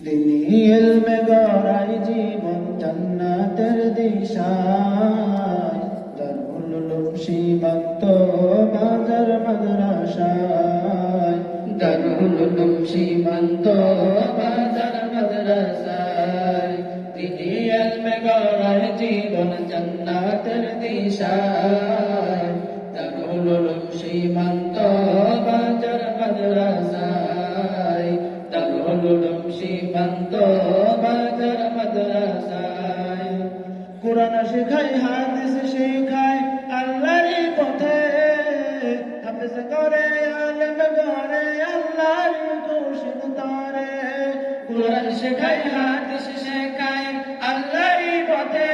দিনী ইলমে গড়াই জীবন জান্নাতের দিশায়, দারুল উলুম সীমান্ত বাজার মাদ্রাসায়, দারুল উলুম সীমান্ত বাজার মাদ্রাসায়, দিনী ইলমে গড়াই জীবন জান্নাতের দিশায়, দারুল উলুম সীমান্ত বাজার মাদ্রাসায়, দারুল উলুম সীমান্ত বাজার মাদ্রাসায়। কোরআন শেখায় হাদিস শেখায় আল্লাহর পথে, হাফেজ করে আলেম গড়ে আল্লাহর খুশির তরে। কোরআন শেখায় হাদিস শেখায় আল্লাহর পথে,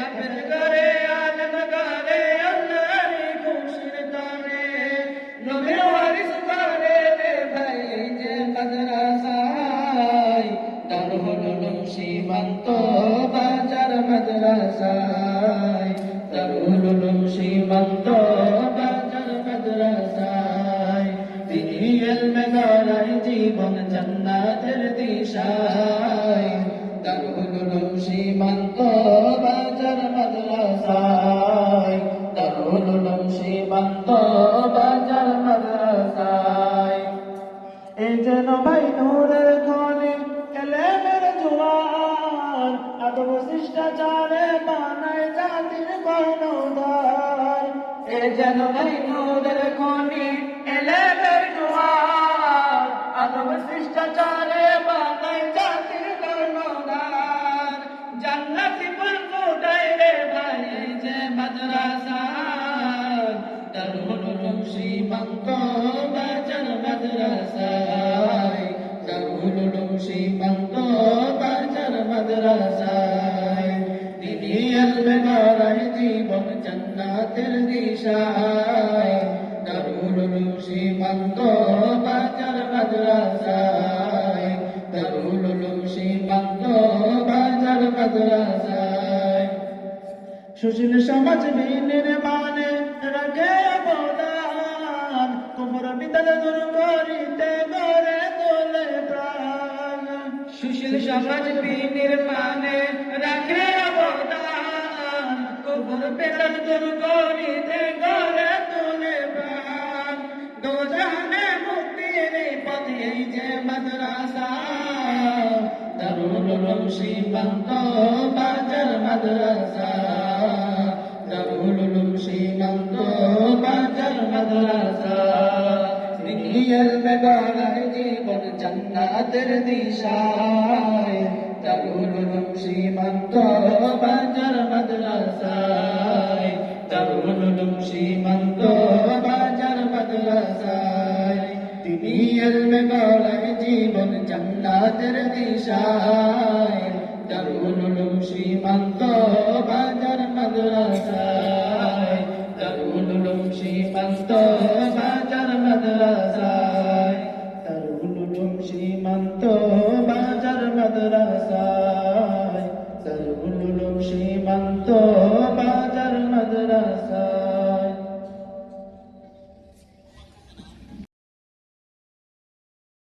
হাফেজ করে আলেম গড়ে আল্লাহর খুশির তরে। নবীর ওয়ারিস করে রে ভাই যে মাদ্রাসায়, দারুল উলুম সীমান্ত বাজার মাদ্রাসায়, দারুল উলুম সীমান্ত বাজার মাদ্রাসায়, দিনী ইলমে গড়াই জীবন জান্নাতের দিশায়, দারুল উলুম সীমান্ত বাজার মাদ্রাসায়, দারুল উলুম সীমান্ত বাজার মাদ্রাসায়। এই যেন ভাই নূরের খনি এলেমের জোয়ার, আদব শিষ্টাচারে বানায় জাতির কর্ণধার। এ যেন ভাই নূরের খনি এলেমের জোয়ার, আদব শিষ্টাচারে বানায় জাতির কর্ণধার। জান্নাতি ফুল ফোটায় রে ভাই এই যে মাদ্রাসা, দারুল উলুম সীমান্ত বাজার মাদ্রাসায়, দারুল উলুম সীমান্ত বাজার মাদ্রাসায়, দিনী ইলমে গড়াই জীবন জান্নাতের দিশায়, দারুল উলুম সীমান্ত বাজার মাদ্রাসায়, দারুল উলুম সীমান্ত বাজার মাদ্রাসায়। সুশীল সমাজ বিনির্মাণে রাখে অবদান, কুফর বিদল দূর করিতে গড়ে তোলে প্রাণ। সুশীল সমাজ বিনির্মাণে রাখে অবদান, কুফর বিদল দূর করিতে গড়ে তোলে প্রাণ। দোজাহানে মুক্তির পথে এই যে মাদ্রাসা, দারুল উলুম সীমান্ত বাজার মাদ্রাসা, দারুল উলুম সীমান্ত বাজার মাদ্রাসা, দিনী ইলমে গড়াই জীবন জান্নাতের দিশায়, দারুল উলুম সীমান্ত বাজার মাদ্রাসায়, দারুল উলুম সীমান্ত বাজার মাদ্রাসায়, দিনী ইলমে গড়াই জীবন জান্নাতের দিশায়, দারুল উলুম সীমান্ত বাজার মাদ্রাসায়।